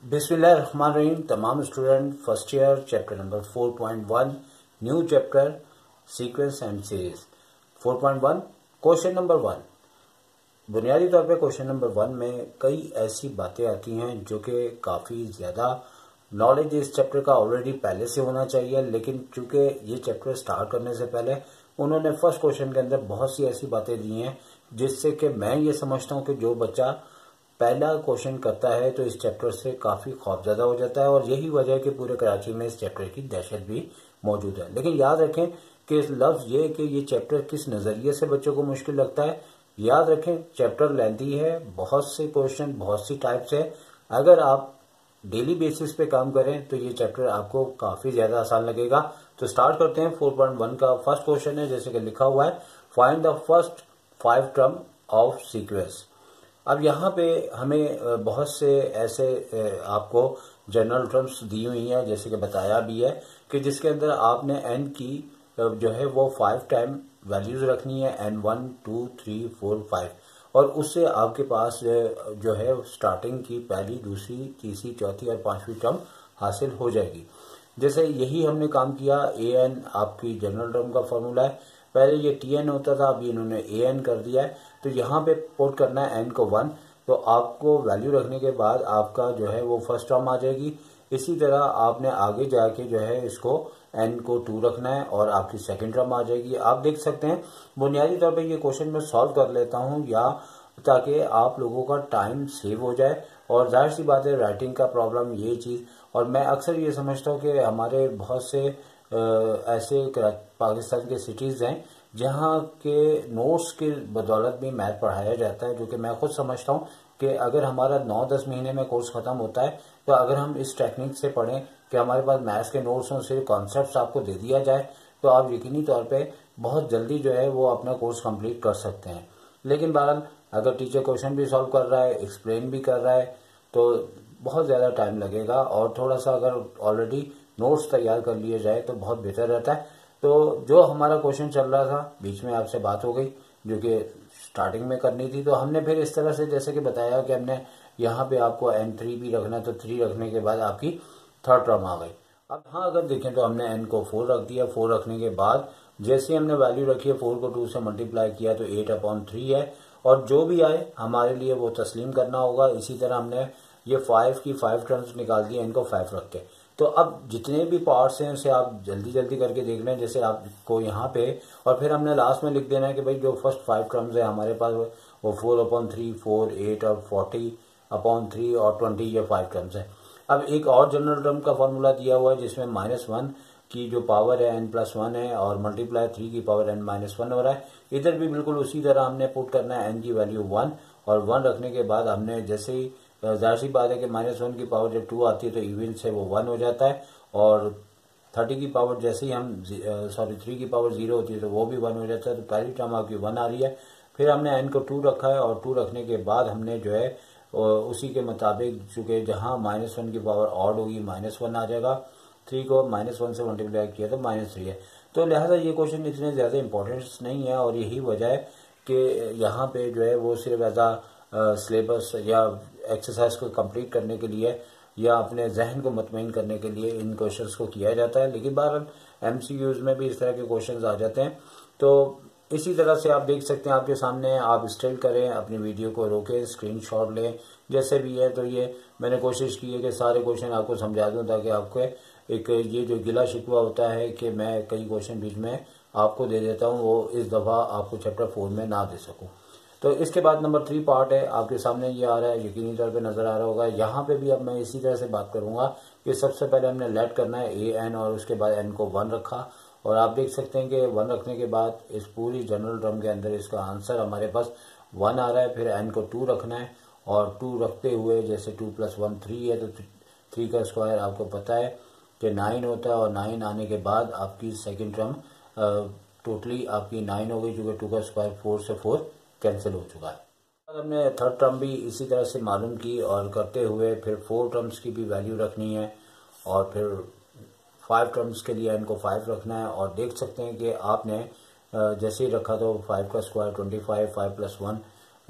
बिस्मिल्लाहिर्रहमानिर्रहीम। तमाम student first year chapter number 4.1 new chapter sequence and series 4.1 question number 1। बुनियादी तौर पे क्वेश्चन नंबर 1 में कई ऐसी बातें आती हैं जो कि काफ़ी ज़्यादा नॉलेज इस चैप्टर का ऑलरेडी पहले से होना चाहिए, लेकिन चूंकि ये चैप्टर स्टार्ट करने से पहले उन्होंने फर्स्ट क्वेश्चन के अंदर बहुत सी ऐसी बातें दी हैं जिससे कि मैं ये समझता हूँ कि जो बच्चा पहला क्वेश्चन करता है तो इस चैप्टर से काफी खौफजदा हो जाता है, और यही वजह है कि पूरे कराची में इस चैप्टर की दहशत भी मौजूद है। लेकिन याद रखें कि लफ्ज ये कि ये चैप्टर किस नजरिए से बच्चों को मुश्किल लगता है। याद रखें चैप्टर लेंथी है, बहुत से क्वेश्चन बहुत सी टाइप्स है। अगर आप डेली बेसिस पे काम करें तो ये चैप्टर आपको काफी ज्यादा आसान लगेगा। तो स्टार्ट करते हैं। 4.1 का फर्स्ट क्वेश्चन है, जैसे कि लिखा हुआ है, find the first 5 term of sequence. अब यहाँ पे हमें बहुत से ऐसे आपको जनरल टर्म्स दी हुई हैं, जैसे कि बताया भी है कि जिसके अंदर आपने एन की जो है वो 5 टाइम वैल्यूज रखनी है, एन 1 2 3 4 5, और उससे आपके पास जो है स्टार्टिंग की पहली दूसरी तीसरी चौथी और पांचवी टर्म हासिल हो जाएगी। जैसे यही हमने काम किया। ए एन आपकी जनरल टर्म का फॉर्मूला है, पहले ये टी एन होता था, अब इन्होंने ए एन कर दिया है। तो यहाँ पे पुट करना है एन को 1, तो आपको वैल्यू रखने के बाद आपका जो है वो फर्स्ट टर्म आ जाएगी। इसी तरह आपने आगे जाके जो है इसको एन को 2 रखना है और आपकी सेकंड टर्म आ जाएगी। आप देख सकते हैं बुनियादी तौर पे ये क्वेश्चन मैं सॉल्व कर लेता हूँ या ताकि आप लोगों का टाइम सेव हो जाए, और जाहिर सी बात है राइटिंग का प्रॉब्लम ये चीज़। और मैं अक्सर ये समझता हूँ कि हमारे बहुत से ऐसे पाकिस्तान के सिटीज़ हैं जहाँ के नोट्स की बदौलत भी मैथ पढ़ाया जाता है, जो कि मैं खुद समझता हूँ कि अगर हमारा 9-10 महीने में कोर्स खत्म होता है तो अगर हम इस टेक्निक से पढ़ें कि हमारे पास मैथ्स के नोट्स हों, सिर्फ कॉन्सेप्ट्स आपको दे दिया जाए, तो आप यकीनी तौर पे बहुत जल्दी जो है वो अपना कोर्स कंप्लीट कर सकते हैं। लेकिन बहरहाल अगर टीचर क्वेश्चन भी सॉल्व कर रहा है, एक्सप्लेन भी कर रहा है, तो बहुत ज़्यादा टाइम लगेगा, और थोड़ा सा अगर ऑलरेडी नोट्स तैयार कर लिए जाए तो बहुत बेहतर रहता है। तो जो हमारा क्वेश्चन चल रहा था, बीच में आपसे बात हो गई जो कि स्टार्टिंग में करनी थी, तो हमने फिर इस तरह से जैसे कि बताया कि हमने यहाँ पे आपको एन 3 भी रखना है, तो 3 रखने के बाद आपकी थर्ड टर्म आ गई। अब हाँ अगर देखें तो हमने एन को 4 रख दिया। 4 रखने के बाद जैसे हमने वैल्यू रखी है 4 को 2 से मल्टीप्लाई किया तो 8/3 है, और जो भी आए हमारे लिए वो तस्लीम करना होगा। इसी तरह हमने ये 5 की 5 टर्म्स निकाल दी इनको 5 रख के। तो अब जितने भी पार्ट्स हैं उसे आप जल्दी जल्दी करके देख लें, जैसे आपको यहाँ पे, और फिर हमने लास्ट में लिख देना है कि भाई जो फर्स्ट 5 टर्म्स है हमारे पास वो 4/3 4 8 और 40/3 और 20 ये 5 टर्म्स है। अब एक और जनरल टर्म का फॉर्मूला दिया हुआ है जिसमें -1 की जो पावर है n+1 है, और मल्टीप्लाई 3 की पावर n-1 हो रहा है। इधर भी बिल्कुल उसी तरह हमने पुट करना है n की वैल्यू 1, और 1 रखने के बाद हमने जैसे ही जाहिर सी बात है कि -1 की पावर जब 2 आती है तो इवन से वो 1 हो जाता है, और 30 की पावर जैसे ही हम 3 की पावर 0 होती है तो वो भी 1 हो जाता है। तो पहली टर्म आपकी 1 आ रही है। फिर हमने n को 2 रखा है, और 2 रखने के बाद हमने जो है उसी के मुताबिक चूंकि जहां -1 की पावर ऑड होगी -1 आ जाएगा, 3 को -1 से मल्टीप्लाई किया तो -3 है। तो लिहाजा ये क्वेश्चन इतने ज़्यादा इंपॉर्टेंस नहीं है, और यही वजह है कि यहाँ पे जो है वो सिर्फ एज सिलेबस या एक्सरसाइज को कंप्लीट करने के लिए या अपने जहन को मुतमईन करने के लिए इन क्वेश्चंस को किया जाता है। लेकिन बहरहाल एमसीक्यूज में भी इस तरह के क्वेश्चंस आ जाते हैं। तो इसी तरह से आप देख सकते हैं आपके सामने, आप स्टिल करें, अपनी वीडियो को रोकें, स्क्रीनशॉट लें, जैसे भी है। तो ये मैंने कोशिश की है कि सारे क्वेश्चन आपको समझा दूं, ताकि आपको एक ये जो गिला शिकवा होता है कि मैं कई क्वेश्चन बीच में आपको दे देता हूँ, वो इस दफ़ा आपको चैप्टर 4 में ना दे सकूँ। तो इसके बाद नंबर 3 पार्ट है, आपके सामने ये आ रहा है, यकीनी तौर पे नजर आ रहा होगा। यहाँ पे भी अब मैं इसी तरह से बात करूंगा कि सबसे पहले हमने लेट करना है ए एन, और उसके बाद एन को 1 रखा, और आप देख सकते हैं कि 1 रखने के बाद इस पूरी जनरल टर्म के अंदर इसका आंसर हमारे पास 1 आ रहा है। फिर एन को 2 रखना है, और 2 रखते हुए जैसे 2 + 1 3 है, तो 3 का स्क्वायर आपको पता है कि 9 होता है, और 9 आने के बाद आपकी सेकेंड टर्म टोटली आपकी 9 हो गई, चूंकि 2 का स्क्वायर 4 से 4 कैंसिल हो चुका है। हमने थर्ड टर्म भी इसी तरह से मालूम की, और करते हुए फिर 4 टर्म्स की भी वैल्यू रखनी है, और फिर 5 टर्म्स के लिए इनको 5 रखना है। और देख सकते हैं कि आपने जैसे ही रखा तो 5 का स्क्वायर 25, 5 + 1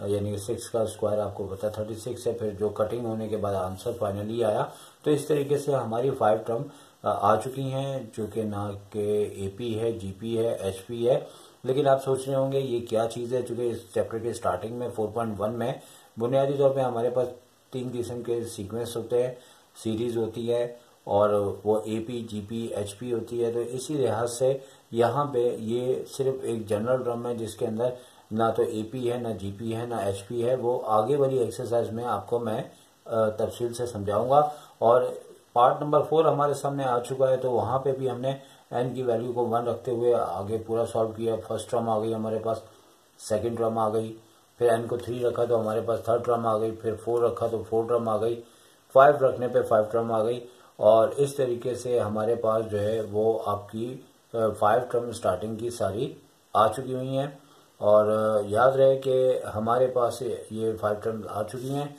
यानी कि 6 का स्क्वायर आपको पता 36 है। फिर जो कटिंग होने के बाद आंसर फाइनली आया। तो इस तरीके से हमारी 5 टर्म आ चुकी हैं, जो कि ना के एपी है, जीपी है, एचपी है। लेकिन आप सोच रहे होंगे ये क्या चीज़ है, चूंकि इस चैप्टर के स्टार्टिंग में 4.1 में बुनियादी तौर पे हमारे पास 3 किस्म के सीक्वेंस होते हैं, सीरीज होती है और वो एपी, जीपी, एचपी होती है। तो इसी लिहाज से यहाँ पे ये सिर्फ एक जनरल टर्म है जिसके अंदर ना तो एपी है, ना जीपी है, ना एचपी है। वो आगे वाली एक्सरसाइज में आपको मैं तफसील से समझाऊंगा। और पार्ट नंबर 4 हमारे सामने आ चुका है, तो वहां पे भी हमने एन की वैल्यू को 1 रखते हुए आगे पूरा सॉल्व किया। फर्स्ट टर्म आ गई हमारे पास, सेकंड टर्म आ गई, फिर एन को 3 रखा तो हमारे पास थर्ड टर्म आ गई, फिर 4 रखा तो 4 टर्म आ गई, 5 रखने पे 5 टर्म आ गई। और इस तरीके से हमारे पास जो है वो आपकी 5 टर्म स्टार्टिंग की सारी आ चुकी हुई हैं। और याद रहे कि हमारे पास ये 5 टर्म आ चुकी हैं।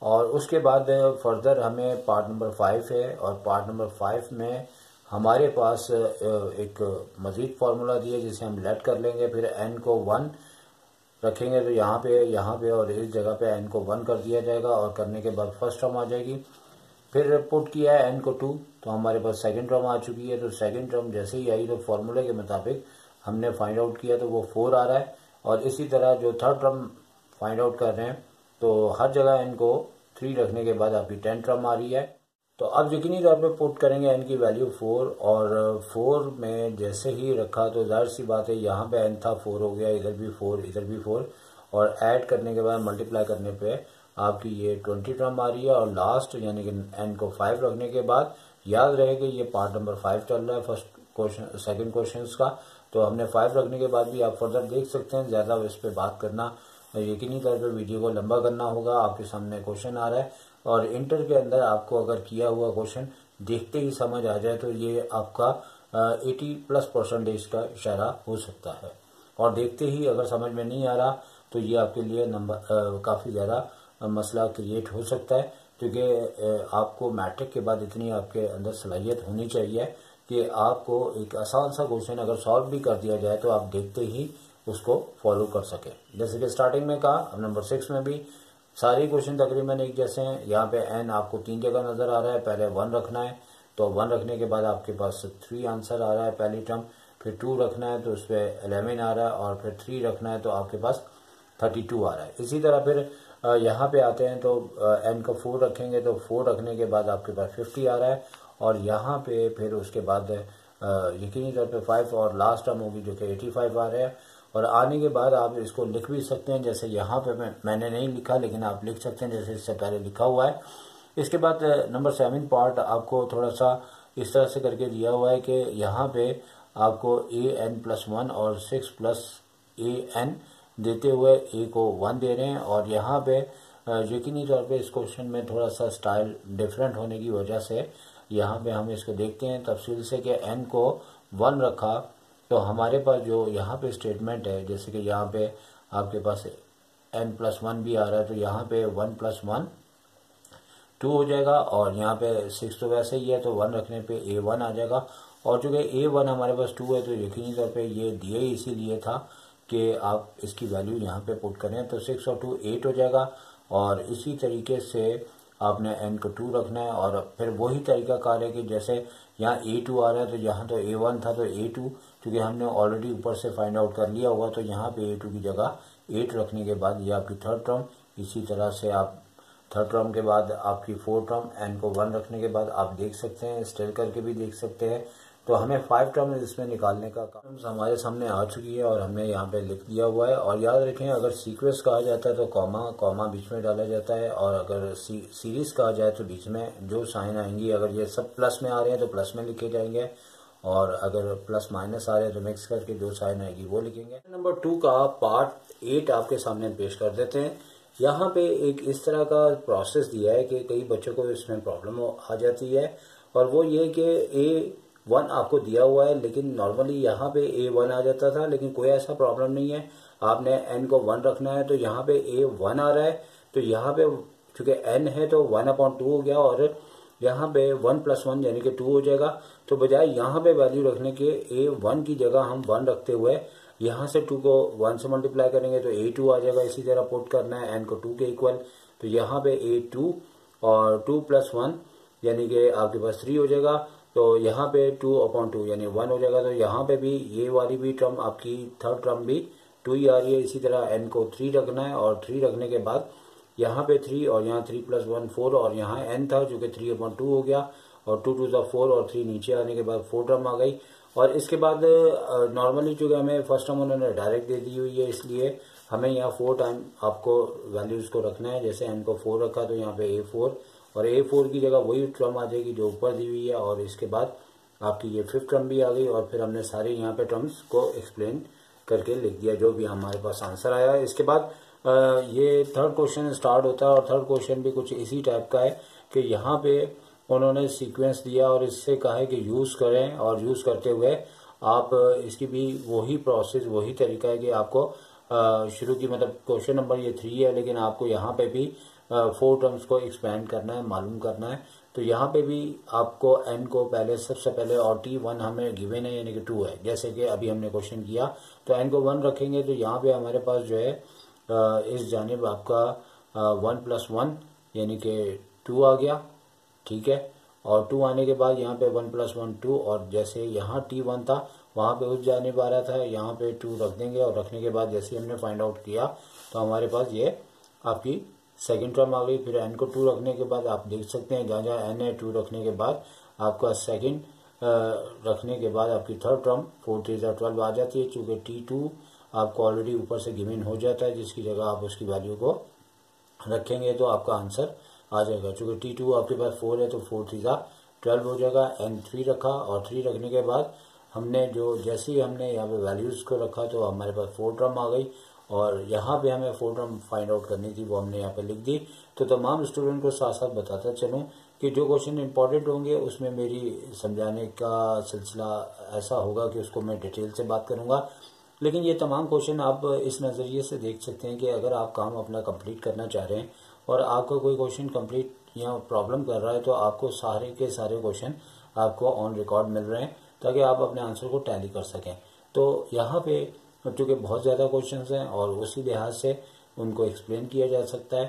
और उसके बाद फर्दर हमें पार्ट नंबर 5 है, और पार्ट नंबर 5 में हमारे पास एक मजीद फार्मूला दिया जिसे हम लेट कर लेंगे। फिर एन को 1 रखेंगे तो यहाँ पे और इस जगह पे एन को 1 कर दिया जाएगा, और करने के बाद फर्स्ट टर्म आ जाएगी। फिर पुट किया है एन को 2 तो हमारे पास सेकंड टर्म आ चुकी है। तो सेकंड टर्म जैसे ही आई तो फॉर्मूले के मुताबिक हमने फाइंड आउट किया तो वो 4 आ रहा है। और इसी तरह जो थर्ड टर्म फाइंड आउट कर रहे हैं तो हर जगह एन को 3 रखने के बाद आपकी 10 टर्म आ रही है। तो अब यकीनी तौर पे पुट करेंगे एन की वैल्यू 4, और 4 में जैसे ही रखा तो जाहिर सी बात है यहाँ पे एन था 4 हो गया, इधर भी 4, इधर भी 4, और ऐड करने के बाद मल्टीप्लाई करने पे आपकी ये 20 टर्म आ रही है। और लास्ट यानी कि एन को 5 रखने के बाद याद रहे कि ये पार्ट नंबर 5 चल रहा है फर्स्ट क्वेश्चन सेकंड क्वेश्चन का। तो हमने 5 रखने के बाद भी आप फर्दर देख सकते हैं, ज्यादा इस पे बात करना यकीनी तौर पर वीडियो को लंबा करना होगा। आपके सामने क्वेश्चन आ रहा है, और इंटर के अंदर आपको अगर किया हुआ क्वेश्चन देखते ही समझ आ जाए तो ये आपका 80+% का इशारा हो सकता है। और देखते ही अगर समझ में नहीं आ रहा तो ये आपके लिए नंबर काफी ज्यादा मसला क्रिएट हो सकता है, क्योंकि आपको मैट्रिक के बाद इतनी आपके अंदर सलाहियत होनी चाहिए कि आपको एक आसान सा क्वेश्चन अगर सॉल्व भी कर दिया जाए तो आप देखते ही उसको फॉलो कर सके। जैसे कि स्टार्टिंग में कहा, अब नंबर 6 में भी सारे क्वेश्चन तकरीबन एक जैसे हैं। यहाँ पे एन आपको 3 जगह नजर आ रहा है, पहले 1 रखना है तो 1 रखने के बाद आपके पास 3 आंसर आ रहा है पहली टर्म। फिर 2 रखना है तो उस पर 11 आ रहा है, और फिर 3 रखना है तो आपके पास 32 आ रहा है। इसी तरह फिर यहाँ पे आते हैं तो एन का 4 रखेंगे तो 4 रखने के बाद आपके पास 50 आ रहा है। और यहाँ पे फिर उसके बाद यकीनी तौर पे 5 और लास्ट टर्म होगी जो कि 85 आ रहा है। और आने के बाद आप इसको लिख भी सकते हैं, जैसे यहाँ पे मैंने नहीं लिखा लेकिन आप लिख सकते हैं जैसे इससे पहले लिखा हुआ है। इसके बाद नंबर 7 पार्ट आपको थोड़ा सा इस तरह से करके दिया हुआ है कि यहाँ पे आपको an+1 और 6+an देते हुए a को 1 दे रहे हैं। और यहाँ पे यकीनी तौर पे इस क्वेश्चन में थोड़ा सा स्टाइल डिफरेंट होने की वजह से यहाँ पे हम इसको देखते हैं तफसील से कि n को 1 रखा तो हमारे पास जो यहाँ पे स्टेटमेंट है, जैसे कि यहाँ पे आपके पास n+1 भी आ रहा है तो यहाँ पे 1+1 2 हो जाएगा। और यहाँ पे 6 तो वैसे ही है तो 1 रखने पे a1 आ जाएगा। और चूंकि a1 हमारे पास 2 है तो यकीनी तौर पे ये दिया ही इसीलिए था कि आप इसकी वैल्यू यहाँ पे पुट करें। तो 6 और 2 8 हो जाएगा। और इसी तरीके से आपने n को 2 रखना है, और फिर वही तरीका कार है कि जैसे यहाँ a2 आ रहा है तो यहाँ तो a1 था तो a2, क्योंकि हमने ऑलरेडी ऊपर से फाइंड आउट कर लिया होगा तो यहाँ पे a2 की जगह 8 रखने के बाद ये आपकी थर्ड टर्म। इसी तरह से आप थर्ड टर्म के बाद आपकी 4 टर्म n को 1 रखने के बाद आप देख सकते हैं, स्टेल करके भी देख सकते हैं। तो हमें 5 टर्म इसमें निकालने का काम हमारे सामने आ चुकी है और हमने यहाँ पे लिख दिया हुआ है। और याद रखें अगर सीक्वेंस कहा जाता है तो कॉमा बीच में डाला जाता है, और अगर सीरीज कहा जाए तो बीच में जो साइन आएंगी अगर ये सब प्लस में आ रहे हैं तो प्लस में लिखे जाएंगे, और अगर प्लस माइनस आ रहे हैं तो मिक्स करके जो साइन आएगी वो लिखेंगे। नंबर 2 का पार्ट 8 आपके सामने पेश कर देते हैं। यहाँ पे एक इस तरह का प्रोसेस दिया है कि कई बच्चों को इसमें प्रॉब्लम आ जाती है, और वो ये कि A1 आपको दिया हुआ है लेकिन नॉर्मली यहाँ पे A1 आ जाता था, लेकिन कोई ऐसा प्रॉब्लम नहीं है। आपने n को 1 रखना है तो यहाँ पे A1 आ रहा है तो यहाँ पे चूंकि n है तो 1/2 हो गया, और यहाँ पे 1+1 यानी कि 2 हो जाएगा। तो बजाय यहाँ पे वैल्यू रखने के A1 की जगह हम 1 रखते हुए यहाँ से 2 को 1 से मल्टीप्लाई करेंगे तो A2 आ जाएगा, इसी तरह पुट करना है n को 2 के इक्वल, तो यहाँ पे A2 और 2 प्लस 1 यानी कि आपके पास 3 हो जाएगा, तो यहाँ पे 2/2 यानी 1 हो जाएगा। तो यहाँ पे भी ये वाली भी टर्म आपकी थर्ड टर्म भी 2 ही आ रही है। इसी तरह n को 3 रखना है और 3 रखने के बाद यहाँ पे 3 और यहाँ 3 प्लस 1 4 और यहाँ n था जो कि 3/2 हो गया और 2 2 4 और 3 नीचे आने के बाद 4 टर्म आ गई। और इसके बाद नॉर्मली चूँकि हमें फर्स्ट टर्म उन्होंने डायरेक्ट दे दी हुई है, इसलिए हमें यहाँ 4 टाइम आपको वैल्यूज़ को रखना है। जैसे n को 4 रखा तो यहाँ पे A4 और A4 की जगह वही टर्म आ जाएगी जो ऊपर दी हुई है और इसके बाद आपकी ये फिफ्थ टर्म भी आ गई और फिर हमने सारे यहाँ पे टर्म्स को एक्सप्लेन करके लिख दिया जो भी हमारे पास आंसर आया। इसके बाद ये थर्ड क्वेश्चन स्टार्ट होता है और थर्ड क्वेश्चन भी कुछ इसी टाइप का है कि यहाँ पे उन्होंने सीक्वेंस दिया और इससे कहा है कि यूज़ करें और यूज़ करते हुए आप इसकी भी वही प्रोसेस वही तरीका है कि आपको शुरू की मतलब क्वेश्चन नंबर ये 3 है लेकिन आपको यहाँ पे भी 4 टर्म्स को एक्सपेंड करना है, मालूम करना है। तो यहाँ पे भी आपको n को पहले सबसे पहले और T1 हमें गिवन है यानी कि 2 है, जैसे कि अभी हमने क्वेश्चन किया तो n को 1 रखेंगे तो यहाँ पे हमारे पास जो है इस जानिब आपका 1 प्लस 1 यानी कि 2 आ गया, ठीक है। और 2 आने के बाद यहाँ पे 1 प्लस 1 2 और जैसे यहाँ T1 था वहाँ पे उस जानिब आ रहा था, यहाँ पे 2 रख देंगे और रखने के बाद जैसे हमने फाइंड आउट किया तो हमारे पास ये आपकी सेकंड टर्म आ गई। फिर n को 2 रखने के बाद आप देख सकते हैं जहाँ जहाँ n है 2 रखने के बाद आपका सेकंड रखने के बाद आपकी थर्ड टर्म 4 3 12 आ जाती है। चूँकि T2 आपको ऑलरेडी ऊपर से गिवन हो जाता है जिसकी जगह आप उसकी वैल्यू को रखेंगे तो आपका आंसर आ जाएगा। चूँकि T2 आपके पास 4 है तो 4 3 12 हो जाएगा। n 3 रखा और 3 रखने के बाद हमने जो जैसे ही हमने यहाँ पे वैल्यूज़ को रखा तो हमारे पास 4 टर्म आ गई और यहाँ पे हमें 4 टर्म फाइंड आउट करनी थी वो हमने यहाँ पे लिख दी। तो तमाम स्टूडेंट को साथ साथ बताता चलूँ कि जो क्वेश्चन इंपॉर्टेंट होंगे उसमें मेरी समझाने का सिलसिला ऐसा होगा कि उसको मैं डिटेल से बात करूँगा, लेकिन ये तमाम क्वेश्चन आप इस नज़रिए से देख सकते हैं कि अगर आप काम अपना कंप्लीट करना चाह रहे हैं और आपका कोई क्वेश्चन कंप्लीट या प्रॉब्लम कर रहा है तो आपको सारे के सारे क्वेश्चन आपको ऑन रिकॉर्ड मिल रहे हैं ताकि आप अपने आंसर को टैली कर सकें। तो यहाँ पे चूँकि बहुत ज़्यादा क्वेश्चंस हैं और उसी लिहाज से उनको एक्सप्लेन किया जा सकता है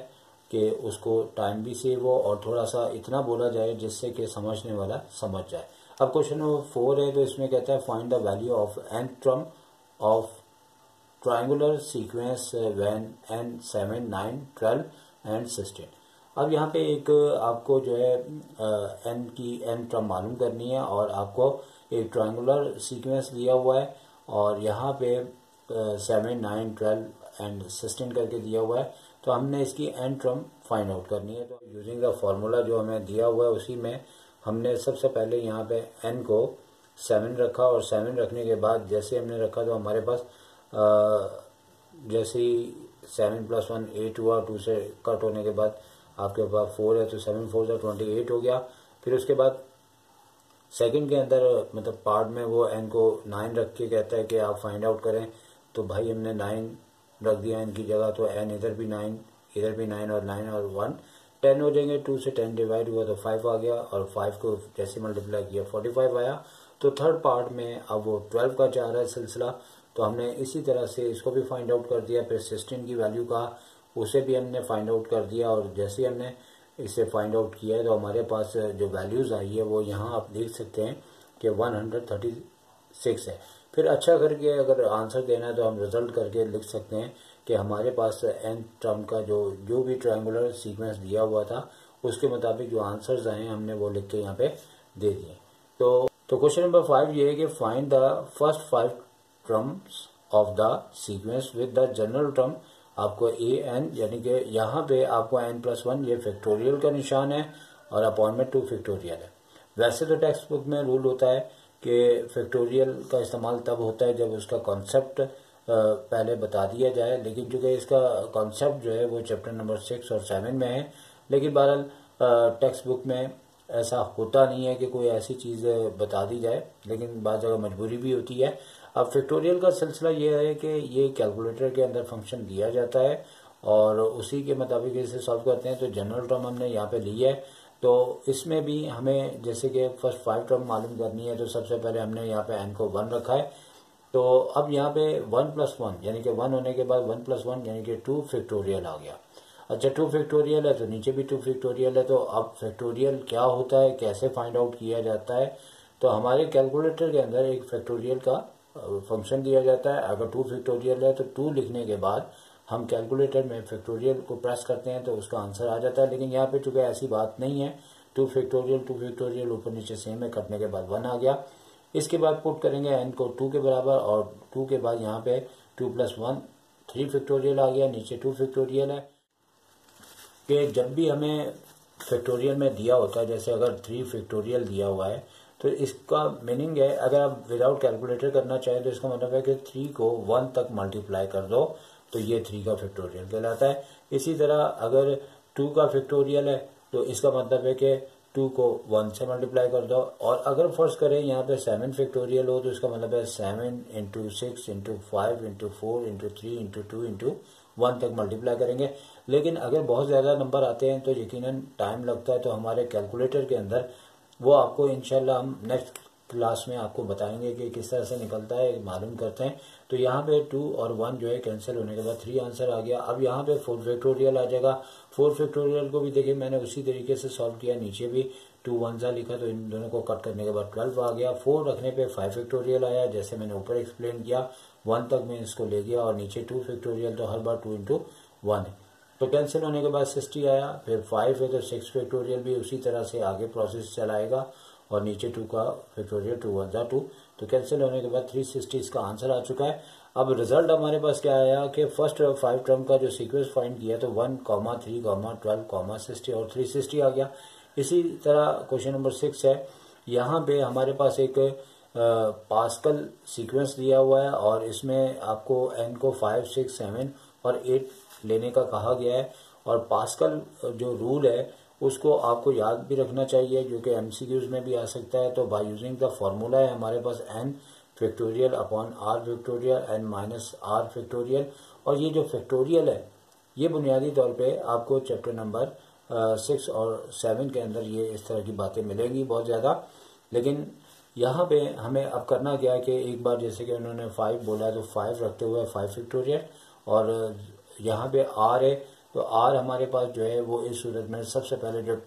कि उसको टाइम भी सेव हो और थोड़ा सा इतना बोला जाए जिससे कि समझने वाला समझ जाए। अब क्वेश्चन नंबर 4 है तो इसमें कहता है find the value of n term of triangular sequence when n 7 9 12 and 16। अब यहाँ पे एक आपको जो है n की n टर्म मालूम करनी है और आपको एक ट्रायंगुलर सीक्वेंस दिया हुआ है और यहाँ पे 7 9 12 एंड 16 करके दिया हुआ है तो हमने इसकी n टर्म फाइंड आउट करनी है। तो यूजिंग द फार्मूला जो हमें दिया हुआ है उसी में हमने सबसे पहले यहाँ पे n को 7 रखा और 7 रखने के बाद जैसे हमने रखा तो हमारे पास जैसे ही 7 प्लस 1 8 हुआ, 2 से कट होने के बाद आपके पास 4 है तो 7 4 से 28 हो गया। फिर उसके बाद सेकंड के अंदर मतलब पार्ट में वो n को 9 रख के कहता है कि आप फाइंड आउट करें तो भाई हमने 9 रख दिया n की जगह तो n इधर भी 9 इधर भी 9 और 9 और 1 10 हो जाएंगे। 2 से 10 डिवाइड हुआ तो 5 आ गया और 5 को जैसे मल्टीप्लाई किया 45 आया। तो थर्ड पार्ट में अब वो 12 का जा रहा है सिलसिला तो हमने इसी तरह से इसको भी फाइंड आउट कर दिया। फिर 16 की वैल्यू का उसे भी हमने फाइंड आउट कर दिया और जैसे ही हमने इसे फाइंड आउट किया है तो हमारे पास जो वैल्यूज़ आई है वो यहाँ आप देख सकते हैं कि 136 है। फिर अच्छा करके अगर आंसर देना है तो हम रिजल्ट करके लिख सकते हैं कि हमारे पास n टर्म का जो भी ट्रायंगुलर सीक्वेंस दिया हुआ था उसके मुताबिक जो आंसर्स आए हमने वो लिख के यहाँ पे दे दिए। तो क्वेश्चन नंबर 5 ये है कि find the first 5 terms of the sequence with the general term. आपको an यानी कि यहाँ पे आपको n+1 ये फैक्टोरियल का निशान है और अपॉन में 2 फैक्टोरियल है। वैसे तो टेक्स्ट बुक में रूल होता है कि फैक्टोरियल का इस्तेमाल तब होता है जब उसका कॉन्सेप्ट पहले बता दिया जाए, लेकिन चूँकि इसका कॉन्सेप्ट जो है वो चैप्टर नंबर 6 और 7 में है, लेकिन बहरहाल टेक्स्ट बुक में ऐसा होता नहीं है कि कोई ऐसी चीज़ बता दी जाए, लेकिन बाद जगह मजबूरी भी होती है। अब फैक्टोरियल का सिलसिला ये है कि ये कैलकुलेटर के अंदर फंक्शन दिया जाता है और उसी के मुताबिक इसे सॉल्व करते हैं। तो जनरल टर्म हमने यहाँ पे ली है तो इसमें भी हमें जैसे कि फर्स्ट 5 टर्म मालूम करनी है तो सबसे पहले हमने यहाँ पे n को 1 रखा है तो अब यहाँ पे 1+1 यानी कि 1 होने के बाद 1+1 यानी कि 2 फैक्टोरियल आ गया। अच्छा 2 फैक्टोरियल है तो नीचे भी 2 फैक्टोरियल है। तो अब फैक्टोरियल क्या होता है, कैसे फाइंड आउट किया जाता है, तो हमारे कैलकुलेटर के अंदर एक फैक्टोरियल का फंक्शन दिया जाता है। अगर 2 फैक्टोरियल है तो 2 लिखने के बाद हम कैलकुलेटर में फैक्टोरियल को प्रेस करते हैं तो उसका आंसर आ जाता है। लेकिन यहाँ पे चूंकि ऐसी बात नहीं है, 2 फैक्टोरियल ऊपर नीचे सेम है, कटने के बाद 1 आ गया। इसके बाद पुट करेंगे n को 2 के बराबर और 2 के बाद यहाँ पे 2+1 3 फैक्टोरियल आ गया, नीचे 2 फैक्टोरियल है। कि जब भी हमें फैक्टोरियल में दिया होता है, जैसे अगर 3 फैक्टोरियल दिया हुआ है तो इसका मीनिंग है, अगर आप विदाउट कैलकुलेटर करना चाहें तो इसका मतलब है कि 3 को 1 तक मल्टीप्लाई कर दो तो ये 3 का फैक्टोरियल कहलाता है। इसी तरह अगर 2 का फैक्टोरियल है तो इसका मतलब है कि 2 को 1 से मल्टीप्लाई कर दो। और अगर फर्ज करें यहाँ पे 7 फैक्टोरियल हो तो इसका मतलब है 7 × 6 × 5 × 4 × 3 × 2 × 1 तक मल्टीप्लाई करेंगे। लेकिन अगर बहुत ज़्यादा नंबर आते हैं तो यकीनन टाइम लगता है, तो हमारे कैलकुलेटर के अंदर वो आपको इंशाल्लाह हम नेक्स्ट क्लास में आपको बताएंगे कि किस तरह से निकलता है, मालूम करते हैं। तो यहाँ पे 2 और 1 जो है कैंसिल होने के बाद 3 आंसर आ गया। अब यहाँ पे 4 फैक्टोरियल आ जाएगा। 4 फैक्टोरियल को भी देखिए मैंने उसी तरीके से सॉल्व किया, नीचे भी 2 1 सा लिखा तो इन दोनों को कट करने के बाद 12 आ गया। 4 रखने पे 5 फैक्टोरियल आया, जैसे मैंने ऊपर एक्सप्लेन किया। 1 तक मैं इसको ले गया और नीचे 2 फैक्टोरियल, तो हर बार 2 × 1 है। तो कैंसिल होने के बाद 60 आया, फिर 5 है तो 6 फैक्टोरियल भी उसी तरह से आगे प्रोसेस चलाएगा और नीचे 2 का फैक्टोरियल 2 1 2। तो कैंसिल होने के बाद 360 इसका आंसर आ चुका है। अब रिजल्ट हमारे पास क्या आया कि फर्स्ट 5 टर्म का जो सीक्वेंस फाइंड किया तो 1, 3, 12, 60 और 360 आ गया। इसी तरह क्वेश्चन नंबर 6 है, यहाँ पे हमारे पास एक पास्कल सीक्वेंस दिया हुआ है और इसमें आपको n को 5, 6, 7 और 8 लेने का कहा गया है। और पास्कल जो रूल है उसको आपको याद भी रखना चाहिए, जो कि MCQs में भी आ सकता है। तो बाय यूजिंग द फॉर्मूला है हमारे पास n factorial upon r factorial n minus r factorial. और ये जो फैक्टोरियल है ये बुनियादी तौर पे आपको चैप्टर नंबर 6 और 7 के अंदर ये इस तरह की बातें मिलेंगी बहुत ज़्यादा। लेकिन यहाँ पे हमें अब करना क्या है कि एक बार जैसे कि उन्होंने 5 बोला है तो 5 रखते हुए 5 फैक्टोरियल, और यहाँ पे r है तो r हमारे पास जो है वो इस सूरत में सबसे पहले जब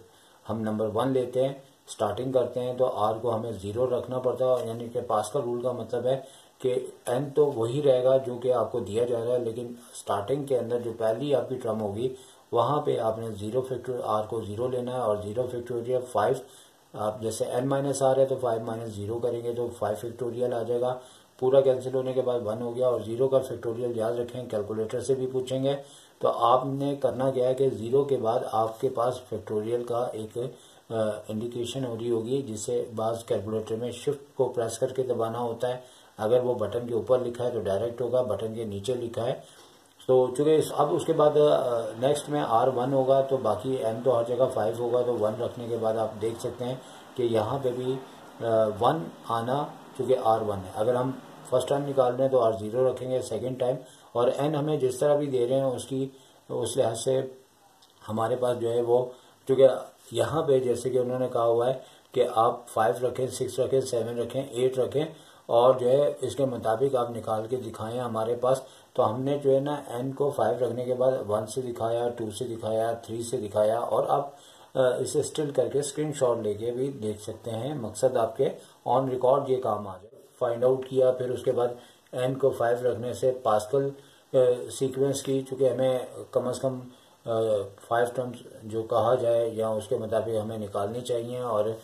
हम नंबर 1 लेते हैं, स्टार्टिंग करते हैं, तो r को हमें 0 रखना पड़ता है। यानी कि पास्कल रूल का मतलब है कि n तो वही रहेगा जो कि आपको दिया जा रहा है, लेकिन स्टार्टिंग के अंदर जो पहली आपकी टर्म होगी वहाँ पे आपने 0 फैक्टोरियल r को 0 लेना है और 0 फैक्टोरियल 5। आप जैसे n माइनस r है तो 5 माइनस 0 करेंगे तो 5 फैक्टोरियल आ जाएगा। पूरा कैंसिल होने के बाद 1 हो गया। और 0 का फैक्टोरियल याद रखें, कैलकुलेटर से भी पूछेंगे। तो आपने करना क्या है कि 0 के बाद आपके पास फैक्टोरियल का एक इंडिकेशन हो रही होगी, जिसे बाज कैलकुलेटर में शिफ्ट को प्रेस करके दबाना होता है। अगर वो बटन के ऊपर लिखा है तो डायरेक्ट होगा, बटन के नीचे लिखा है तो चूंकि अब उसके बाद नेक्स्ट में R1 होगा तो बाकी n तो हर जगह 5 होगा। तो 1 रखने के बाद आप देख सकते हैं कि यहाँ पे भी 1 आना, चूंकि R1 है। अगर हम फर्स्ट टाइम निकाल रहे हैं तो R0 रखेंगे सेकेंड टाइम, और n हमें जिस तरह भी दे रहे हैं उसकी उस लिहाज से हमारे पास जो है वो, चूँकि यहाँ पे जैसे कि उन्होंने कहा हुआ है कि आप 5 रखें, 6 रखें, 7 रखें, 8 रखें और जो है इसके मुताबिक आप निकाल के दिखाएं हमारे पास। तो हमने जो है ना n को 5 रखने के बाद 1 से दिखाया, 2 से दिखाया, 3 से दिखाया, और आप इसे स्टिल करके स्क्रीनशॉट लेके भी देख सकते हैं। मकसद आपके ऑन रिकॉर्ड ये काम आ जाए। फाइंड आउट किया, फिर उसके बाद n को 5 रखने से पास्कल सीक्वेंस की, चूँकि हमें कम से कम 5 टर्म्स जो कहा जाए या उसके मुताबिक हमें निकालनी चाहिए, और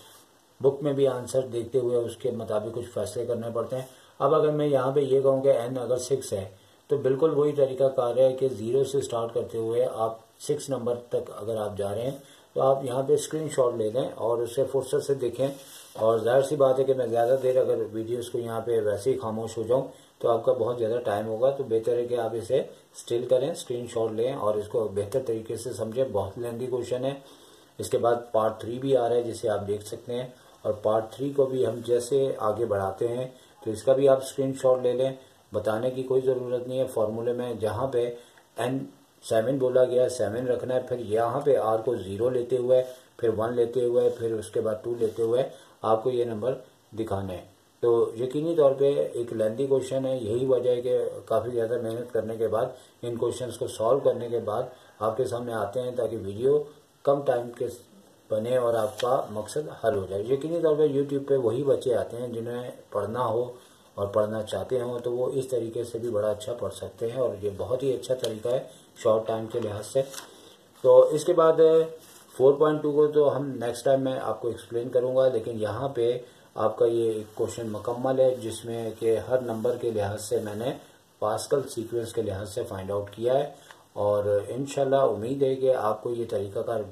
बुक में भी आंसर देखते हुए उसके मुताबिक कुछ फैसले करने पड़ते हैं। अब अगर मैं यहाँ पे ये कहूँ कि n अगर 6 है तो बिल्कुल वही तरीका कार है कि 0 से स्टार्ट करते हुए आप 6 नंबर तक अगर आप जा रहे हैं तो आप यहाँ पे स्क्रीनशॉट ले लें और उसे फुर्सत से देखें। और जाहिर सी बात है कि मैं ज़्यादा देर अगर वीडियोस को यहाँ पे वैसे ही खामोश हो जाऊँ तो आपका बहुत ज़्यादा टाइम होगा। तो बेहतर है कि आप इसे स्टिल करें, स्क्रीनशॉट लें और इसको बेहतर तरीके से समझें। बहुत लेंथी क्वेश्चन है। इसके बाद पार्ट 3 भी आ रहा है जिसे आप देख सकते हैं, और पार्ट 3 को भी हम जैसे आगे बढ़ाते हैं तो इसका भी आप स्क्रीनशॉट ले लें। बताने की कोई ज़रूरत नहीं है। फॉर्मूले में जहाँ पे n 7 बोला गया 7 रखना है, फिर यहाँ पे r को 0 लेते हुए, फिर 1 लेते हुए, फिर उसके बाद 2 लेते हुए आपको ये नंबर दिखाने हैं। तो यकीनी तौर पे एक लेंथी क्वेश्चन है, यही वजह है कि काफ़ी ज़्यादा मेहनत करने के बाद इन क्वेश्चंस को सॉल्व करने के बाद आपके सामने आते हैं ताकि वीडियो कम टाइम के बने और आपका मकसद हल हो जाए। यकीनी तौर पे यूट्यूब पे वही बच्चे आते हैं जिन्हें पढ़ना हो और पढ़ना चाहते हों, तो वो इस तरीके से भी बड़ा अच्छा पढ़ सकते हैं और ये बहुत ही अच्छा तरीका है शॉर्ट टाइम के लिहाज से। तो इसके बाद 4.2 को तो हम नेक्स्ट टाइम मैं आपको एक्सप्लेन करूंगा, लेकिन यहाँ पे आपका ये एक क्वेश्चन मुकम्मल है जिसमें कि हर नंबर के लिहाज से मैंने पास्कल सीक्वेंस के लिहाज से फाइंड आउट किया है और इंशाल्लाह उम्मीद है कि आपको ये तरीकाकार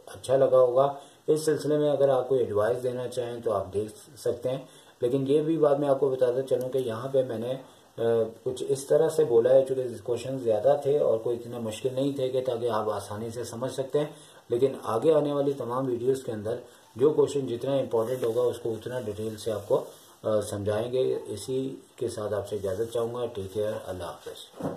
अच्छा लगा होगा। इस सिलसिले में अगर आप कोई एडवाइस देना चाहें तो आप दे सकते हैं, लेकिन ये भी बात मैं आपको बताता चलूँ कि यहाँ पे मैंने कुछ इस तरह से बोला है, चूँकि क्वेश्चन ज़्यादा थे और कोई इतने मुश्किल नहीं थे कि ताकि आप आसानी से समझ सकते हैं, लेकिन आगे आने वाली तमाम वीडियोस के अंदर जो क्वेश्चन जितना इंपॉर्टेंट होगा उसको उतना डिटेल से आपको समझाएंगे। इसी के साथ आपसे इजाज़त चाहूँगा। टेक केयर, अल्लाह हाफ़िज़।